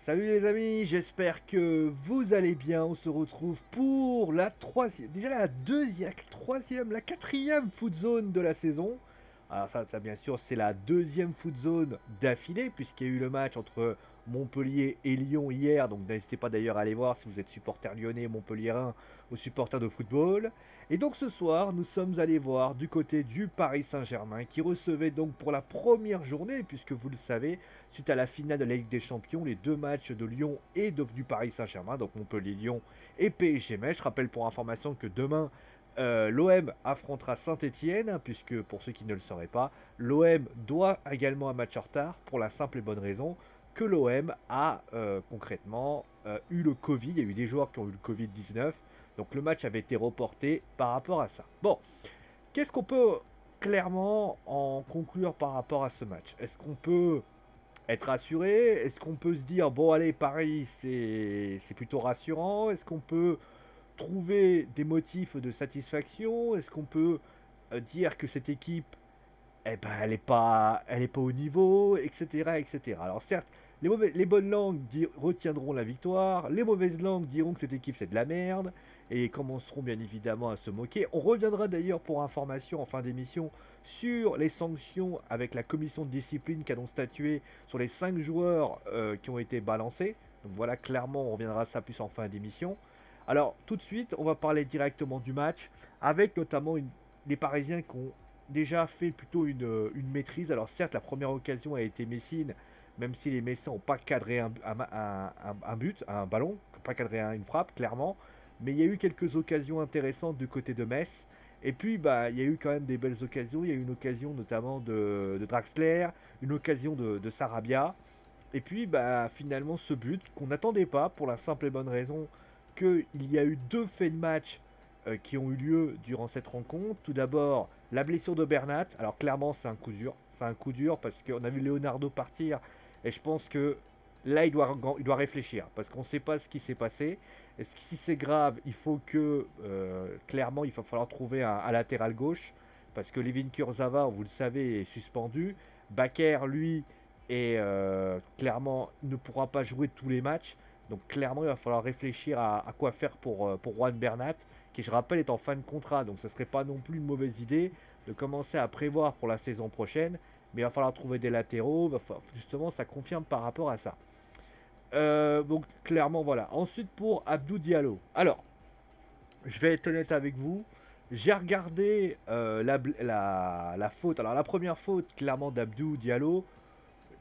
Salut les amis, j'espère que vous allez bien. On se retrouve pour la troisième, déjà la deuxième, la troisième, la quatrième foot zone de la saison. Alors ça bien sûr, c'est la deuxième foot zone d'affilée puisqu'il y a eu le match entre Montpellier et Lyon hier. Donc n'hésitez pas d'ailleurs à aller voir si vous êtes supporter lyonnais, montpelliérain ou supporter de football. Et donc ce soir, nous sommes allés voir du côté du Paris Saint-Germain qui recevait donc pour la première journée, puisque vous le savez, suite à la finale de la Ligue des Champions, les deux matchs de Lyon et du Paris Saint-Germain, donc Montpellier-Lyon et PSG-Metz. Je rappelle pour information que demain, l'OM affrontera Saint-Etienne, puisque pour ceux qui ne le sauraient pas, l'OM doit également un match en retard pour la simple et bonne raison que l'OM a concrètement eu le Covid. Il y a eu des joueurs qui ont eu le Covid-19, donc le match avait été reporté par rapport à ça. Bon, qu'est-ce qu'on peut clairement en conclure par rapport à ce match? Est-ce qu'on peut être rassuré? Est-ce qu'on peut se dire, bon allez, Paris, c'est plutôt rassurant? Est-ce qu'on peut trouver des motifs de satisfaction? Est-ce qu'on peut dire que cette équipe, eh ben, elle est pas au niveau, etc., etc. Alors certes, les bonnes langues retiendront la victoire, les mauvaises langues diront que cette équipe c'est de la merde, et commenceront bien évidemment à se moquer. On reviendra d'ailleurs pour information en fin d'émission sur les sanctions avec la commission de discipline qui a donc statué sur les 5 joueurs qui ont été balancés. Donc voilà, clairement on reviendra à ça plus en fin d'émission. Alors tout de suite, on va parler directement du match, avec notamment des Parisiens qui ont déjà fait plutôt une maîtrise. Alors certes, la première occasion a été Messine, même si les Messins n'ont pas cadré un but, un ballon, pas cadré une frappe, clairement. Mais il y a eu quelques occasions intéressantes du côté de Metz. Et puis, bah, il y a eu quand même des belles occasions. Il y a eu une occasion notamment de Draxler, une occasion de Sarabia. Et puis, bah, finalement, ce but qu'on n'attendait pas pour la simple et bonne raison qu'il y a eu deux faits de match qui ont eu lieu durant cette rencontre. Tout d'abord, la blessure de Bernat. Alors, clairement, c'est un coup dur. C'est un coup dur parce qu'on a vu Leonardo partir. Et je pense que là, il doit réfléchir parce qu'on ne sait pas ce qui s'est passé. Et si c'est grave, il faut que, clairement, il va falloir trouver un latéral gauche parce que Levin Kurzawa, vous le savez, est suspendu. Bakker, lui, et clairement ne pourra pas jouer tous les matchs. Donc clairement il va falloir réfléchir à quoi faire pour Juan Bernat, qui je rappelle est en fin de contrat. Donc ce serait pas non plus une mauvaise idée de commencer à prévoir pour la saison prochaine. Mais il va falloir trouver des latéraux. Justement ça confirme par rapport à ça. Donc clairement voilà. Ensuite pour Abdou Diallo. Alors je vais être honnête avec vous. J'ai regardé la faute. Alors la première faute clairement d'Abdou Diallo,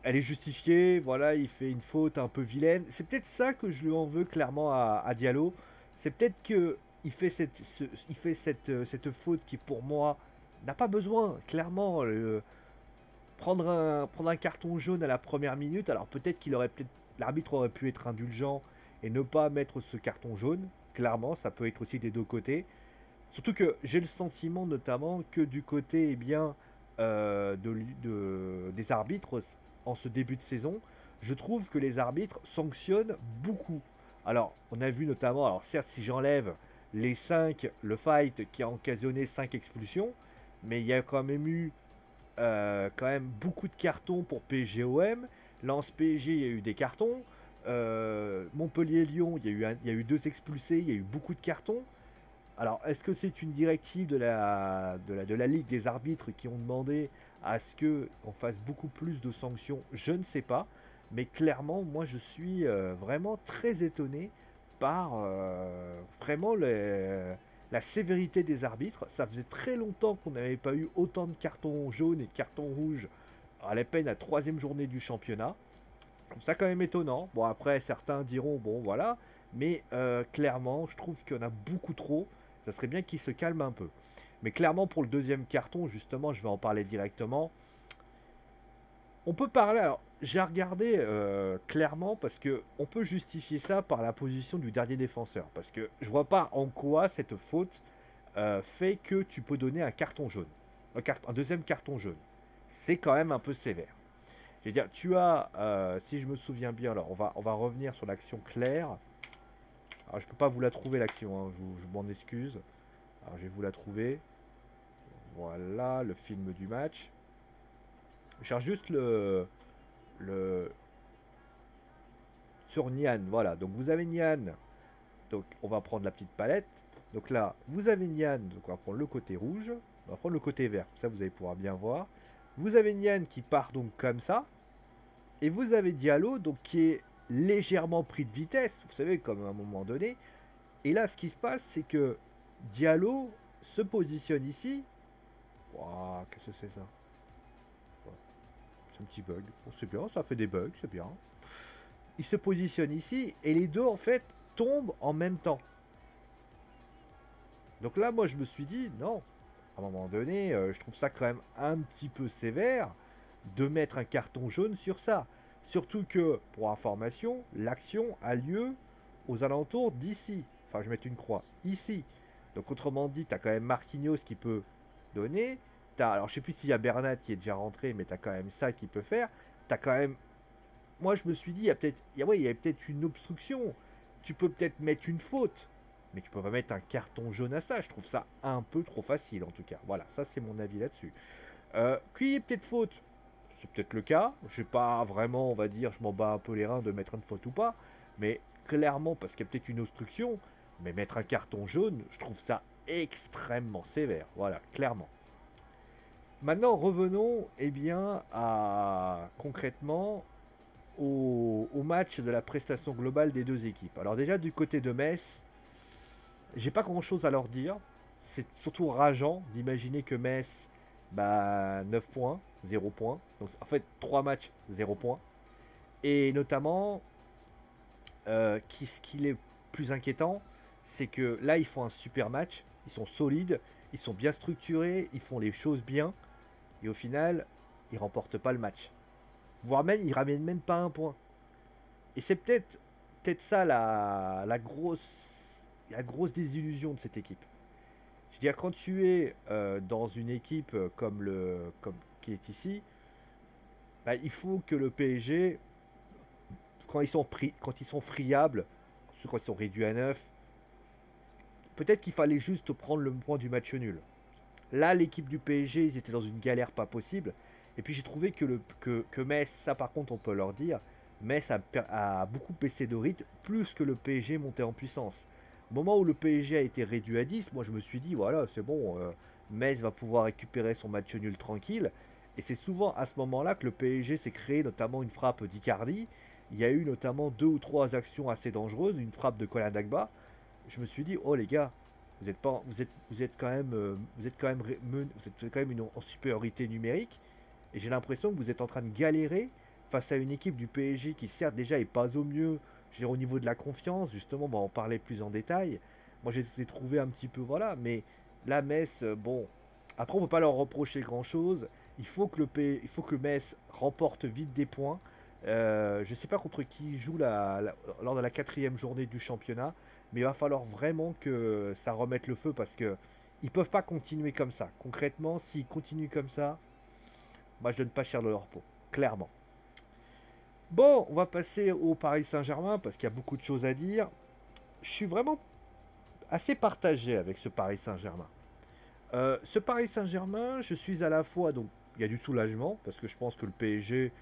elle est justifiée, voilà, il fait une faute un peu vilaine. C'est peut-être ça que je lui en veux clairement à Diallo. C'est peut-être que il fait cette faute qui pour moi n'a pas besoin, clairement. Prendre un carton jaune à la première minute, alors peut-être l'arbitre aurait pu être indulgent et ne pas mettre ce carton jaune. Clairement, ça peut être aussi des deux côtés. Surtout que j'ai le sentiment notamment que du côté des arbitres en ce début de saison, je trouve que les arbitres sanctionnent beaucoup. Alors, on a vu notamment, alors certes si j'enlève les 5, le fight qui a occasionné 5 expulsions, mais il y a quand même eu quand même beaucoup de cartons pour PSG-OM. Lens PSG, il y a eu des cartons. Montpellier-Lyon, il y a eu 2 expulsés, il y a eu beaucoup de cartons. Alors, est-ce que c'est une directive de la Ligue des arbitres qui ont demandé à ce qu'on fasse beaucoup plus de sanctions? Je ne sais pas. Mais clairement, moi, je suis vraiment très étonné par vraiment la sévérité des arbitres. Ça faisait très longtemps qu'on n'avait pas eu autant de cartons jaunes et de cartons rouges à la peine à troisième journée du championnat. Donc ça quand même étonnant. Bon après certains diront bon voilà, mais clairement je trouve qu'il y en a beaucoup trop. Ça serait bien qu'il se calme un peu. Mais clairement pour le deuxième carton, justement, je vais en parler directement. On peut parler, alors j'ai regardé clairement parce que on peut justifier ça par la position du dernier défenseur. Parce que je vois pas en quoi cette faute fait que tu peux donner un carton jaune. Un deuxième carton jaune. C'est quand même un peu sévère. Je veux dire, tu as, si je me souviens bien, alors on va revenir sur l'action claire. Alors je peux pas vous la trouver l'action, hein, je m'en excuse. Alors je vais vous la trouver. Voilà, le film du match. Je cherche juste le sur Nian. Voilà, donc vous avez Nian. Donc on va prendre la petite palette. Donc là, vous avez Nian. Donc on va prendre le côté rouge. On va prendre le côté vert. Ça, vous allez pouvoir bien voir. Vous avez Nian qui part donc comme ça. Et vous avez Diallo donc qui est légèrement pris de vitesse. Vous savez, comme à un moment donné. Et là, ce qui se passe, c'est que Diallo se positionne ici. Waouh, qu'est-ce que c'est ça? C'est un petit bug. Bon, c'est bien, ça fait des bugs, c'est bien. Il se positionne ici et les deux en fait tombent en même temps. Donc là, moi, je me suis dit, non, à un moment donné, je trouve ça quand même un petit peu sévère de mettre un carton jaune sur ça. Surtout que, pour information, l'action a lieu aux alentours d'ici. Enfin, je vais mettre une croix, ici. Donc, autrement dit, tu as quand même Marquinhos qui peut donner. Alors, je sais plus s'il y a Bernat qui est déjà rentré, mais tu as quand même ça qui peut faire. Tu as quand même... Moi, je me suis dit, il y a peut-être il y a peut-être une obstruction. Tu peux peut-être mettre une faute. Mais tu peux pas mettre un carton jaune à ça. Je trouve ça un peu trop facile, en tout cas. Voilà, ça, c'est mon avis là-dessus. Qu'il y ait peut-être faute. C'est peut-être le cas. Je n'ai pas vraiment, on va dire, je m'en bats un peu les reins de mettre une faute ou pas. Mais clairement, parce qu'il y a peut-être une obstruction. Mais mettre un carton jaune, je trouve ça extrêmement sévère. Voilà, clairement. Maintenant, revenons eh bien, à concrètement au match de la prestation globale des deux équipes. Alors déjà, du côté de Metz, j'ai pas grand-chose à leur dire. C'est surtout rageant d'imaginer que Metz, 9 points, 0 points. Donc en fait, 3 matchs, 0 points. Et notamment, ce qui est plus inquiétant, c'est que là, ils font un super match. Ils sont solides, ils sont bien structurés, ils font les choses bien. Et au final, ils remportent pas le match. Voire même, ils ramènent même pas un point. Et c'est peut-être ça la grosse désillusion de cette équipe. Je veux dire, quand tu es dans une équipe comme qui est ici, il faut que le PSG, quand ils sont friables, quand ils sont réduits à 9, peut-être qu'il fallait juste prendre le point du match nul. Là, l'équipe du PSG, ils étaient dans une galère pas possible. Et puis j'ai trouvé que Metz, ça par contre on peut leur dire, Metz a beaucoup baissé de rythme, plus que le PSG montait en puissance. Au moment où le PSG a été réduit à 10, moi je me suis dit, voilà, c'est bon, Metz va pouvoir récupérer son match nul tranquille. Et c'est souvent à ce moment-là que le PSG s'est créé notamment une frappe d'Icardi. Il y a eu notamment 2 ou 3 actions assez dangereuses, une frappe de Colin Dagba. Je me suis dit, oh les gars, vous êtes quand même, vous êtes quand même en supériorité numérique. Et j'ai l'impression que vous êtes en train de galérer face à une équipe du PSG qui certes déjà est pas au mieux, je veux dire, au niveau de la confiance, justement, on va en parler plus en détail. Moi j'ai trouvé un petit peu, voilà, mais la Metz, bon, après on peut pas leur reprocher grand chose. Il faut que Metz remporte vite des points. Je sais pas contre qui il joue lors de la 4e journée du championnat, mais il va falloir vraiment que ça remette le feu parce que ils peuvent pas continuer comme ça. Concrètement, s'ils continuent comme ça, moi je donne pas cher de leur peau, clairement. Bon, on va passer au Paris Saint-Germain parce qu'il y a beaucoup de choses à dire. Je suis vraiment assez partagé avec ce Paris Saint-Germain. Ce Paris Saint-Germain, je suis à la fois, donc il y a du soulagement parce que je pense que le PSG,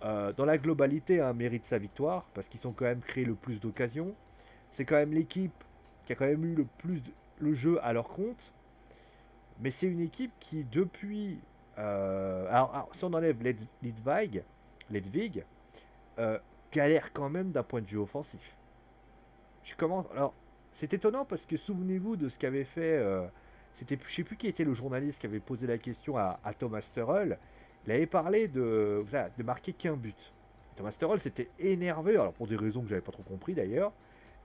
dans la globalité, mérite sa victoire parce qu'ils ont quand même créé le plus d'occasions. C'est quand même l'équipe qui a quand même eu le plus le jeu à leur compte. Mais c'est une équipe qui, depuis. Alors, si on enlève Ledvig, galère quand même d'un point de vue offensif. Alors, c'est étonnant parce que souvenez-vous de ce qu'avait fait. Je sais plus qui était le journaliste qui avait posé la question à Thomas Tuchel. Il avait parlé de marquer qu'un but. Thomas Tuchel s'était énervé, alors pour des raisons que j'avais pas trop compris d'ailleurs.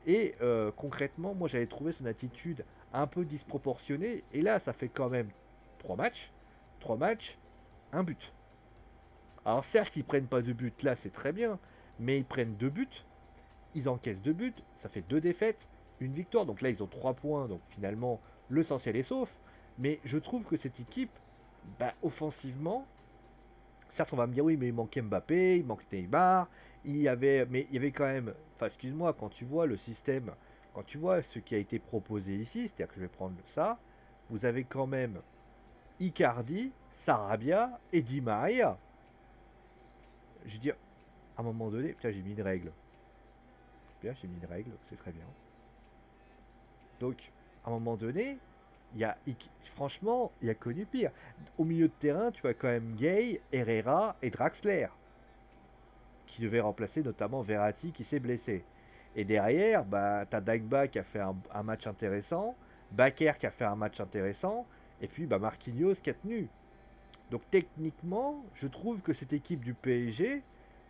Et concrètement, moi j'avais trouvé son attitude un peu disproportionnée. Et là, ça fait quand même 3 matchs, un but. Alors certes, ils prennent pas de but, là c'est très bien. Mais ils prennent 2 buts, ils encaissent 2 buts, ça fait 2 défaites, une victoire. Donc là, ils ont 3 points, donc finalement, l'essentiel est sauf. Mais je trouve que cette équipe, offensivement, certes on va me dire oui, mais il manquait Mbappé, il manque Neymar. Mais il y avait quand même, enfin excuse-moi, quand tu vois le système, quand tu vois ce qui a été proposé ici, c'est-à-dire que je vais prendre ça, vous avez quand même Icardi, Sarabia et Di Maria. Je veux dire, à un moment donné, putain j'ai mis une règle. Bien, j'ai mis une règle, c'est très bien. Donc, à un moment donné, franchement, il y a connu pire. Au milieu de terrain, tu as quand même Gay, Herrera et Draxler, qui devaient remplacer notamment Verratti qui s'est blessé. Et derrière, bah, tu as Dagba qui a fait un match intéressant, Bakker qui a fait un match intéressant, et puis bah, Marquinhos qui a tenu. Donc techniquement, je trouve que cette équipe du PSG,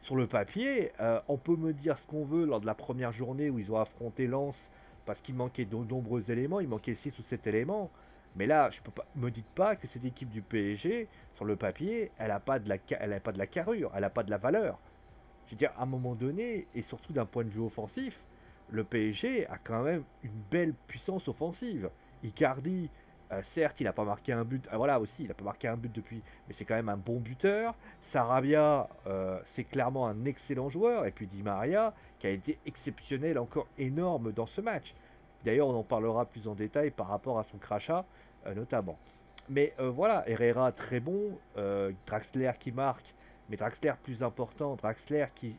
sur le papier, on peut me dire ce qu'on veut lors de la première journée où ils ont affronté Lens parce qu'il manquait de nombreux éléments, il manquait 6 ou 7 éléments. Mais là, je peux pas, me dites pas que cette équipe du PSG, sur le papier, elle n'a pas, pas de la carrure, elle n'a pas de la valeur. Je veux dire, à un moment donné, et surtout d'un point de vue offensif, le PSG a quand même une belle puissance offensive. Icardi, certes, il n'a pas marqué un but. Voilà aussi, il n'a pas marqué un but depuis, mais c'est quand même un bon buteur. Sarabia, c'est clairement un excellent joueur. Et puis Di Maria, qui a été exceptionnel, encore énorme dans ce match. D'ailleurs, on en parlera plus en détail par rapport à son crachat, notamment. Mais voilà, Herrera très bon, Draxler qui marque, mais Draxler plus important, Draxler qui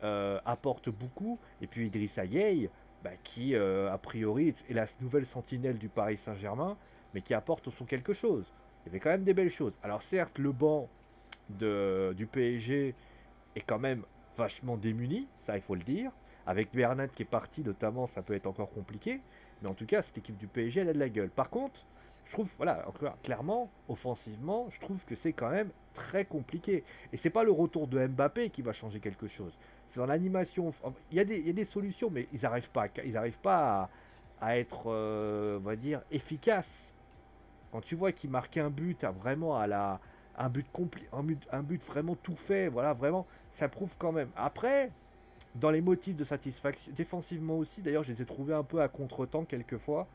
apporte beaucoup, et puis Idrissa Gueye, bah, qui a priori est la nouvelle sentinelle du Paris Saint-Germain, mais qui apporte son quelque chose. Il y avait quand même des belles choses. Alors certes, le banc du PSG est quand même vachement démuni, ça il faut le dire. Avec Bernat qui est parti notamment, ça peut être encore compliqué. Mais en tout cas, cette équipe du PSG, elle a de la gueule. Par contre, je trouve, voilà, encore clairement, offensivement, je trouve que c'est quand même très compliqué. Et c'est pas le retour de Mbappé qui va changer quelque chose. C'est dans l'animation. Il y a des solutions, mais ils arrivent pas à être, on va dire, efficaces. Quand tu vois qu'il marque un but, vraiment un but vraiment tout fait, voilà, vraiment, ça prouve quand même. Après, dans les motifs de satisfaction, défensivement aussi, d'ailleurs, je les ai trouvés un peu à contre-temps quelquefois.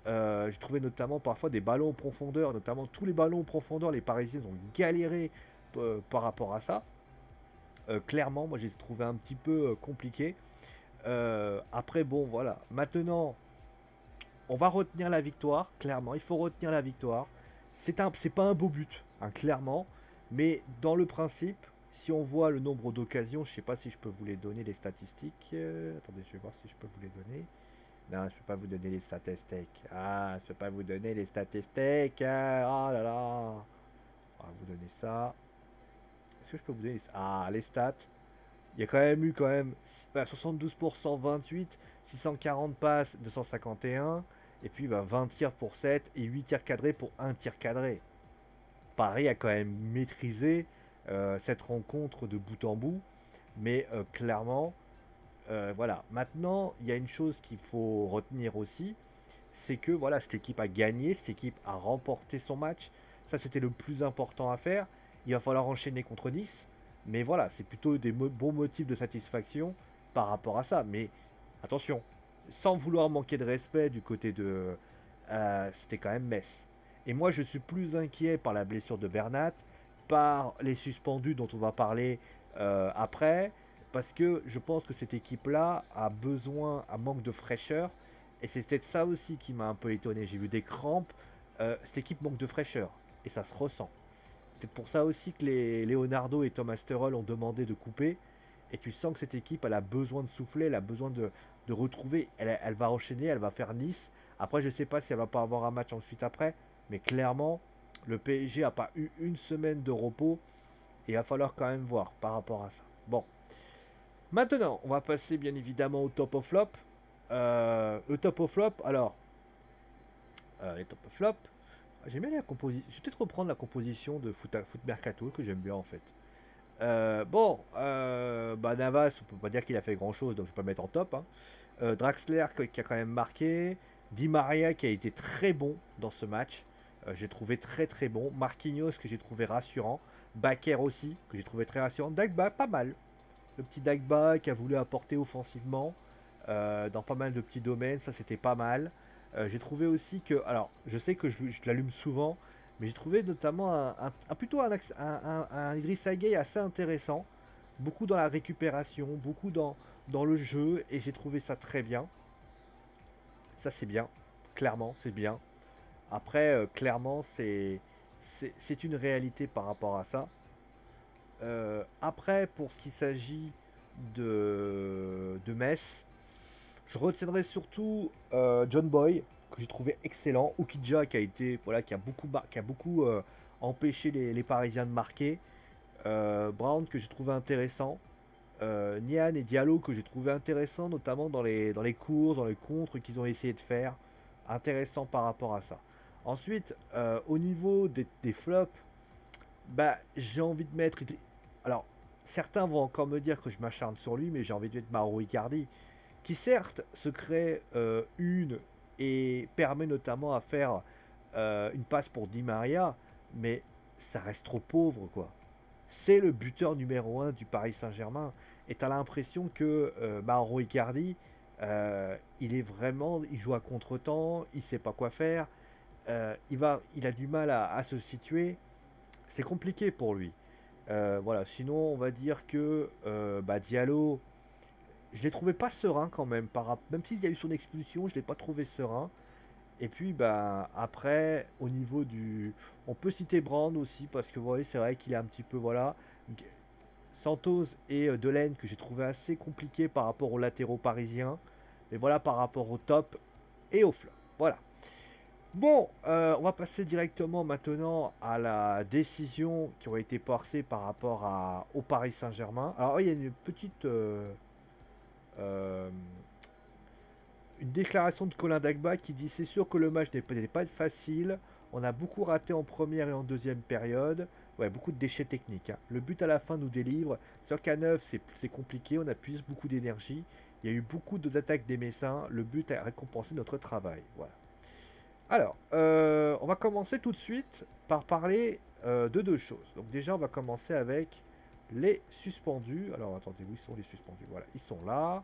J'ai trouvé notamment parfois des ballons en profondeur, notamment tous les ballons en profondeur, les Parisiens ont galéré par rapport à ça. Clairement, moi, j'ai trouvé un petit peu compliqué. Après, bon, voilà. Maintenant, on va retenir la victoire, clairement. Il faut retenir la victoire. C'est pas un beau but, hein, clairement. Mais dans le principe, si on voit le nombre d'occasions, je sais pas si je peux vous les donner, les statistiques. Attendez, je vais voir si je peux vous les donner. Non, je peux pas vous donner les statistiques. Ah, je peux pas vous donner les statistiques. Oh là là. On va vous donner ça. Est-ce que je peux vous donner les stats. Il y a quand même eu 72% 28, 640 passes, 251. Et puis 20 tirs pour 7 et 8 tirs cadrés pour 1 tir cadré. Paris a quand même maîtrisé cette rencontre de bout en bout. Mais clairement, voilà. Maintenant, il y a une chose qu'il faut retenir aussi, c'est que voilà, cette équipe a gagné, cette équipe a remporté son match. Ça, c'était le plus important à faire. Il va falloir enchaîner contre Nice. Mais voilà, c'est plutôt des bons motifs de satisfaction par rapport à ça. Mais attention, sans vouloir manquer de respect du côté de... c'était quand même Metz. Et moi, je suis plus inquiet par la blessure de Bernat, par les suspendus dont on va parler après, parce que je pense que cette équipe-là a manque de fraîcheur. Et c'est peut-être ça aussi qui m'a un peu étonné. J'ai vu des crampes. Cette équipe manque de fraîcheur. Et ça se ressent. C'est pour ça aussi que les Leonardo et Thomas Tuchel ont demandé de couper. Et tu sens que cette équipe, elle a besoin de souffler, elle a besoin de retrouver. Elle va enchaîner, elle va faire Nice. Après, je ne sais pas si elle va pas avoir un match ensuite après. Mais clairement, le PSG n'a pas eu une semaine de repos. Et il va falloir quand même voir par rapport à ça. Bon. Maintenant, on va passer bien évidemment au top of flop. Le top of flop, alors, les top of flop, j'aime bien la composition. Je vais peut-être reprendre la composition de Foot Mercato que j'aime bien en fait. Bah Navas, on peut pas dire qu'il a fait grand chose, donc je vais pas mettre en top, hein. Draxler qui a quand même marqué. Di Maria qui a été très bon dans ce match. J'ai trouvé très très bon. Marquinhos que j'ai trouvé rassurant. Bakker aussi, que j'ai trouvé très rassurant. Dagba, pas mal. Le petit Dagba qui a voulu apporter offensivement dans pas mal de petits domaines, ça c'était pas mal. J'ai trouvé aussi que, alors je sais que je l'allume souvent, mais j'ai trouvé notamment plutôt un Idrissa Gueye assez intéressant. Beaucoup dans la récupération, beaucoup dans le jeu, et j'ai trouvé ça très bien. Ça c'est bien, clairement c'est bien. Après, clairement c'est une réalité par rapport à ça. Après, pour ce qui s'agit de Metz, Je retiendrai surtout John Boy, que j'ai trouvé excellent. Ukidja, qui a été, voilà, qui a beaucoup empêché les Parisiens de marquer. Brown, que j'ai trouvé intéressant. Nian et Diallo, que j'ai trouvé intéressant, notamment dans les courses, dans les contres qu'ils ont essayé de faire. Intéressant par rapport à ça. Ensuite, au niveau des flops, bah, j'ai envie de mettre. Alors, certains vont encore me dire que je m'acharne sur lui, mais j'ai envie de mettre Mauro Icardi, qui certes se crée une et permet notamment à faire une passe pour Di Maria, mais ça reste trop pauvre, quoi. C'est le buteur numéro un du Paris Saint-Germain. Et tu as l'impression que Mauro Icardi, il est vraiment, il joue à contre-temps, il sait pas quoi faire, il a du mal à se situer. C'est compliqué pour lui. Voilà. Sinon, on va dire que bah, Diallo, je l'ai trouvé pas serein quand même. Même s'il y a eu son expulsion, je l'ai pas trouvé serein. Et puis bah, après, au niveau du... On peut citer Brand aussi, parce que vous voyez, c'est vrai qu'il est un petit peu... Voilà. Santos et Delaine, que j'ai trouvé assez compliqué par rapport aux latéraux parisiens. Mais voilà, par rapport au top et au flop. Voilà. Bon, on va passer directement maintenant à la décision qui aurait été passée par rapport au Paris Saint-Germain. Alors, il y a une petite euh, une déclaration de Colin Dagba qui dit: c'est sûr que le match n'est peut-être pas facile. On a beaucoup raté en première et en deuxième période. Ouais, beaucoup de déchets techniques, hein. Le but à la fin nous délivre. Sur K9, c'est compliqué. On a puise beaucoup d'énergie. Il y a eu beaucoup d'attaques des Messins. Le but a récompensé notre travail. Voilà. Alors, on va commencer tout de suite par parler de deux choses. Donc déjà, on va commencer avec les suspendus. Alors, attendez, où ils sont les suspendus? Voilà, ils sont là.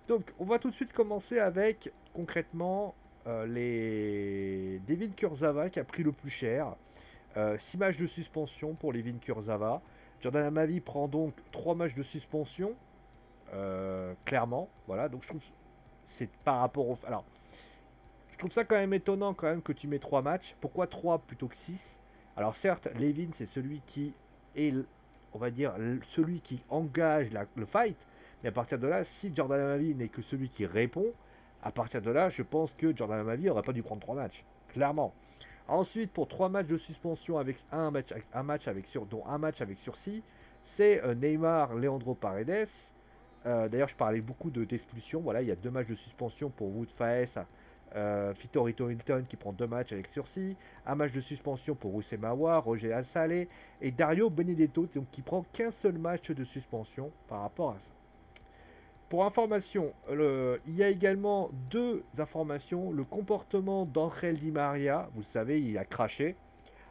Donc, on va tout de suite commencer avec, concrètement, les Devin Kurzawa qui a pris le plus cher. 6 matchs de suspension pour Levin Kurzawa. Jordan Amavi prend donc 3 matchs de suspension, clairement. Voilà, donc je trouve c'est par rapport au... Alors, je trouve ça quand même étonnant quand même que tu mets 3 matchs. Pourquoi 3 plutôt que 6? Alors certes, Levin c'est celui qui est, on va dire, celui qui engage le fight. Mais à partir de là, si Jordan Amavi n'est que celui qui répond, à partir de là, je pense que Jordan Amavi aurait pas dû prendre 3 matchs. Clairement. Ensuite, pour 3 matchs de suspension avec dont un match avec sursis, c'est Neymar, Leandro Paredes. D'ailleurs, je parlais beaucoup d'expulsion. Voilà, il y a 2 matchs de suspension pour Wout Faes, Fitorito Hilton qui prend 2 matchs avec sursis, un match de suspension pour Roussé Mawa, Roger Assalé et Dario Benedetto, donc qui prend qu'un seul match de suspension par rapport à ça. Pour information, il y a également 2 informations. Le comportement d'Angel Di Maria, vous savez, il a craché.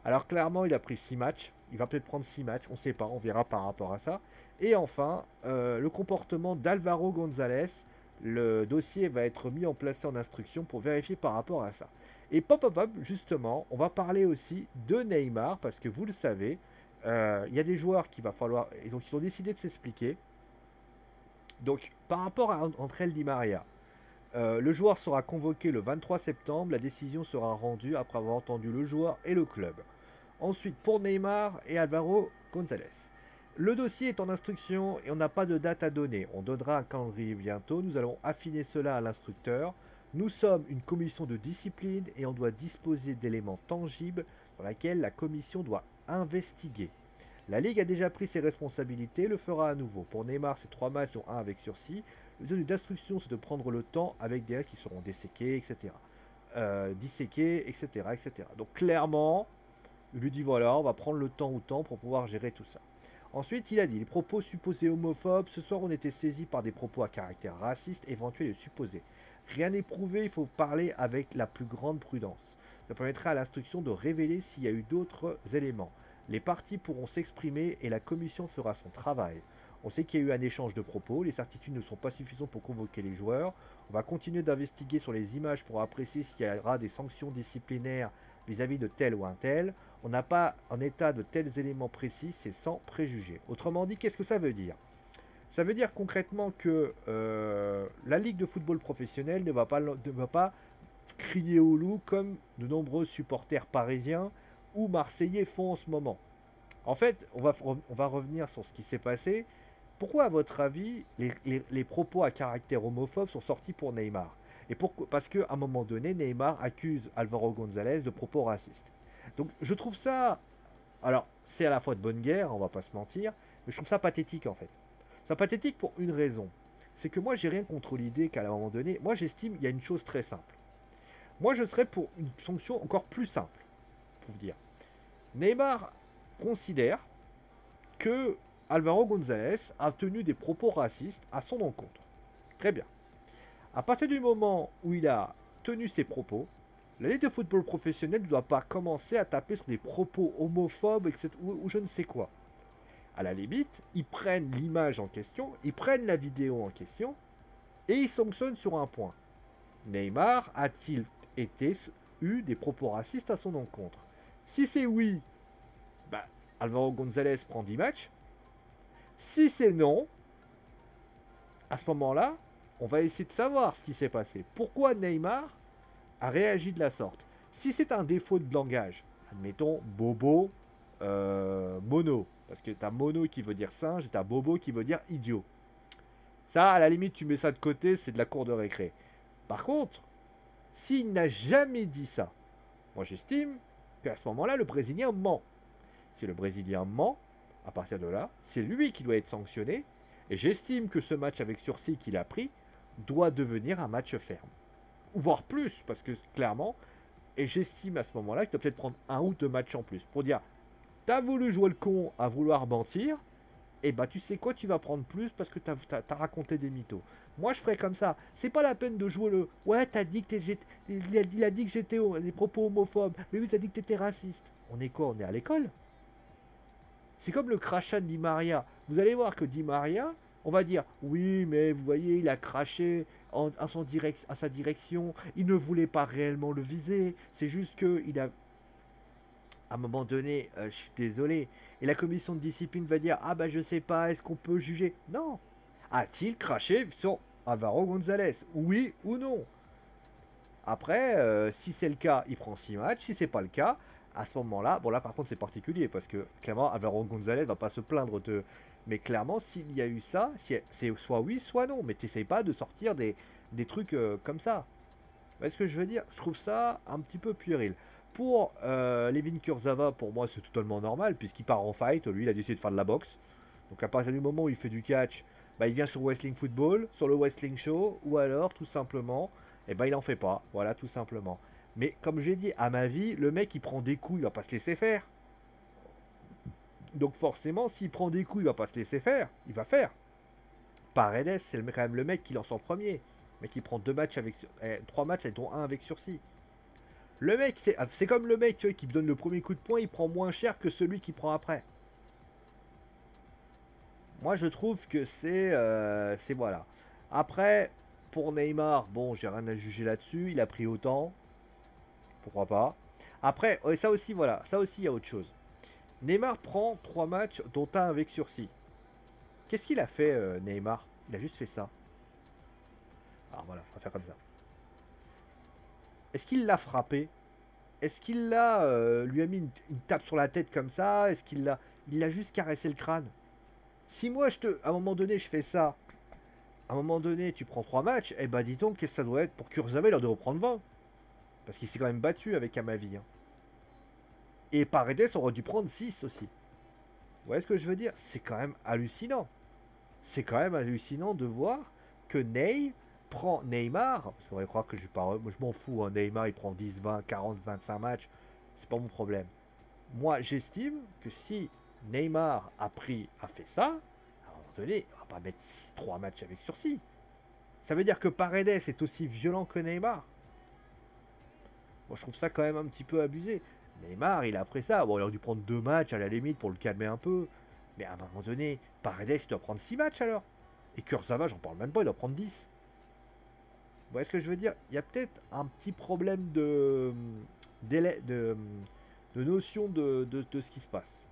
Alors clairement, il a pris 6 matchs. Il va peut-être prendre 6 matchs, on ne sait pas, on verra par rapport à ça. Et enfin, le comportement d'Alvaro González. Le dossier va être mis en place en instruction pour vérifier par rapport à ça. Et justement, on va parler aussi de Neymar, parce que vous le savez, il y a des joueurs qui va falloir... Donc ils ont décidé de s'expliquer. Donc, par rapport à Angel Di Maria, le joueur sera convoqué le 23 septembre. La décision sera rendue après avoir entendu le joueur et le club. Ensuite, pour Neymar et Alvaro González, le dossier est en instruction et on n'a pas de date à donner. On donnera un calendrier bientôt. Nous allons affiner cela à l'instructeur. Nous sommes une commission de discipline et on doit disposer d'éléments tangibles sur lesquels la commission doit investiguer. La Ligue a déjà pris ses responsabilités, le fera à nouveau. Pour Neymar, c'est 3 matchs, dont 1 avec sursis. Le zone d'instruction, c'est de prendre le temps avec des règles qui seront disséquées, etc. Disséquées, etc., etc. Donc clairement, il lui dit voilà, on va prendre le temps au temps pour pouvoir gérer tout ça. Ensuite, il a dit les propos supposés homophobes. Ce soir, on était saisi par des propos à caractère raciste, éventuels et supposés. Rien n'est prouvé, il faut parler avec la plus grande prudence. Ça permettra à l'instruction de révéler s'il y a eu d'autres éléments. Les parties pourront s'exprimer et la commission fera son travail. On sait qu'il y a eu un échange de propos, les certitudes ne sont pas suffisantes pour convoquer les joueurs. On va continuer d'investiguer sur les images pour apprécier s'il y aura des sanctions disciplinaires vis-à-vis de tel ou un tel. On n'a pas en état de tels éléments précis, c'est sans préjugés. Autrement dit, qu'est-ce que ça veut dire? Ça veut dire concrètement que la Ligue de football professionnel ne va pas crier au loup comme de nombreux supporters parisiens ou marseillais font en ce moment. En fait, on va revenir sur ce qui s'est passé. Pourquoi, à votre avis, les propos à caractère homophobe sont sortis pour Neymar? Et pourquoi? Parce qu'à un moment donné, Neymar accuse Alvaro González de propos racistes. Donc je trouve ça... Alors, c'est à la fois de bonne guerre, on va pas se mentir, mais je trouve ça pathétique en fait. C'est pathétique pour une raison. C'est que moi, j'ai rien contre l'idée qu'à un moment donné, moi j'estime qu'il y a une chose très simple. Moi, je serais pour une sanction encore plus simple, pour vous dire. Neymar considère que Alvaro González a tenu des propos racistes à son encontre. Très bien. À partir du moment où il a tenu ses propos, la Ligue de football professionnel ne doit pas commencer à taper sur des propos homophobes etc., ou je ne sais quoi. À la limite, ils prennent l'image en question, ils prennent la vidéo en question, et ils sanctionnent sur un point. Neymar a-t-il eu des propos racistes à son encontre? Si c'est oui, bah, Alvaro González prend 10 matchs. Si c'est non, à ce moment-là, on va essayer de savoir ce qui s'est passé. Pourquoi Neymar a réagi de la sorte? Si c'est un défaut de langage, admettons bobo, mono, parce que t'as mono qui veut dire singe et t'as bobo qui veut dire idiot. Ça, à la limite, tu mets ça de côté, c'est de la cour de récré. Par contre, s'il n'a jamais dit ça, moi j'estime qu'à ce moment-là, le Brésilien ment. Si le Brésilien ment, à partir de là, c'est lui qui doit être sanctionné. Et j'estime que ce match avec sursis qu'il a pris doit devenir un match ferme. Ou voire plus, parce que clairement, et j'estime à ce moment-là qu'il doit peut-être prendre un ou deux matchs en plus. Pour dire, t'as voulu jouer le con à vouloir mentir, et bah tu sais quoi, tu vas prendre plus parce que t'as raconté des mythos. Moi je ferais comme ça. C'est pas la peine de jouer le ouais, t'as dit que il a dit que j'étais des propos homophobes. Mais oui, t'as dit que t'étais raciste. On est quoi? On est à l'école? C'est comme le crachat de Di Maria. Vous allez voir que Di Maria, on va dire oui, mais vous voyez, il a craché à sa direction. Il ne voulait pas réellement le viser. C'est juste que il a à un moment donné, je suis désolé, et la commission de discipline va dire ah bah je sais pas, est-ce qu'on peut juger? Non. A-t-il craché sur Alvaro González? Oui ou non? Après, si c'est le cas, il prend 6 matchs. Si c'est pas le cas, à ce moment-là, bon là par contre c'est particulier parce que clairement Alvaro González va pas se plaindre de. Mais clairement, s'il y a eu ça, c'est soit oui, soit non. Mais t'essayes pas de sortir des trucs comme ça. Vous voyez ce que je veux dire? Je trouve ça un petit peu puéril. Pour Levin Kurzawa, pour moi, c'est totalement normal, puisqu'il part en fight. Lui, il a décidé de faire de la boxe. Donc, à partir du moment où il fait du catch, bah, il vient sur Wrestling Football, sur le Wrestling Show, ou alors, tout simplement, eh ben, il en fait pas. Voilà, tout simplement. Mais, comme j'ai dit, à ma vie, le mec, il prend des coups, il va pas se laisser faire. Donc, forcément, s'il prend des coups, il va pas se laisser faire. Il va faire. Paredes, c'est quand même le mec qui lance en premier. Mais qui prend 2 matchs avec 3 matchs et dont un avec sursis. Le mec, c'est comme le mec tu vois, qui donne le premier coup de poing, il prend moins cher que celui qui prend après. Moi, je trouve que c'est voilà. Après, pour Neymar, bon, j'ai rien à juger là-dessus. Il a pris autant. Pourquoi pas? Après, ouais, ça aussi, voilà. Ça aussi, il y a autre chose. Neymar prend 3 matchs, dont un avec sursis. Qu'est-ce qu'il a fait, Neymar? Il a juste fait ça. Alors voilà, on va faire comme ça. Est-ce qu'il l'a frappé? Est-ce qu'il lui a mis une tape sur la tête comme ça? Est-ce il l'a juste caressé le crâne? Si moi, à un moment donné, je fais ça, à un moment donné, tu prends 3 matchs, eh ben dis donc, qu'est-ce que ça doit être pour Kurzawa, il en doit reprendre 20. Parce qu'il s'est quand même battu avec Amavi. Hein. Et Paredes aurait dû prendre 6 aussi. Vous voyez ce que je veux dire? C'est quand même hallucinant. C'est quand même hallucinant de voir que prend Neymar, parce qu'on va croire que je m'en fous, hein, Neymar il prend 10, 20, 40, 25 matchs, c'est pas mon problème. Moi j'estime que si Neymar a fait ça, à un moment donné, on va pas mettre 3 matchs avec sursis. Ça veut dire que Paredes est aussi violent que Neymar. Moi je trouve ça quand même un petit peu abusé. Neymar il a pris ça, bon il aurait dû prendre 2 matchs à la limite pour le calmer un peu. Mais à un moment donné, Paredes il doit prendre 6 matchs alors. Et Kurzawa j'en parle même pas, il doit prendre 10. Vous voyez ce que je veux dire? Il y a peut-être un petit problème de notion de ce qui se passe.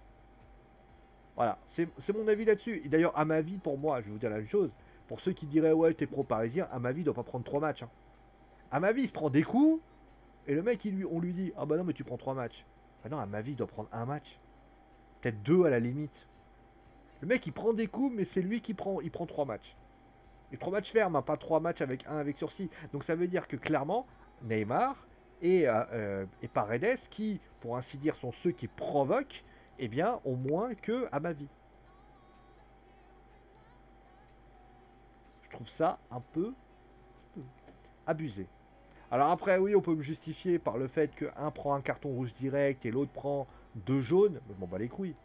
Voilà, c'est mon avis là-dessus. Et d'ailleurs, à ma vie, pour moi, je vais vous dire la même chose. Pour ceux qui diraient, ouais, t'es pro-parisien, à ma vie, il doit pas prendre 3 matchs. Hein. À ma vie, il se prend des coups, et le mec, on lui dit, ah bah non, mais tu prends 3 matchs. Ah non, à ma vie, il doit prendre un match. Peut-être 2 à la limite. Le mec, il prend des coups, mais c'est lui qui prend, il prend 3 matchs. Et 3 matchs fermes, hein, pas 3 matchs avec un avec sursis. Donc ça veut dire que clairement, Neymar et Paredes, qui, pour ainsi dire, sont ceux qui provoquent, eh bien, au moins que Amavi. Je trouve ça un peu abusé. Alors après, oui, on peut me justifier par le fait qu'un prend un carton rouge direct et l'autre prend 2 jaunes. Je m'en bats les couilles.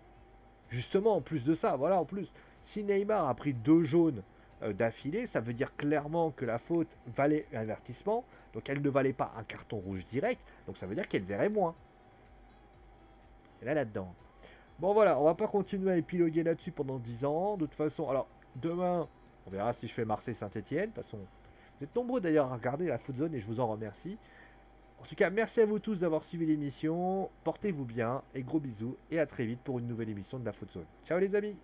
Justement, en plus de ça, voilà, en plus, si Neymar a pris 2 jaunes d'affilée, ça veut dire clairement que la faute valait un avertissement. Donc elle ne valait pas un carton rouge direct. Donc ça veut dire qu'elle verrait moins. Et là-dedans. Bon voilà, on va pas continuer à épiloguer là-dessus pendant 10 ans. De toute façon, alors demain, on verra si je fais Marseille-Saint-Etienne. De toute façon, vous êtes nombreux d'ailleurs à regarder la Foot Zone et je vous en remercie. En tout cas, merci à vous tous d'avoir suivi l'émission. Portez-vous bien et gros bisous. Et à très vite pour une nouvelle émission de la Foot Zone. Ciao les amis!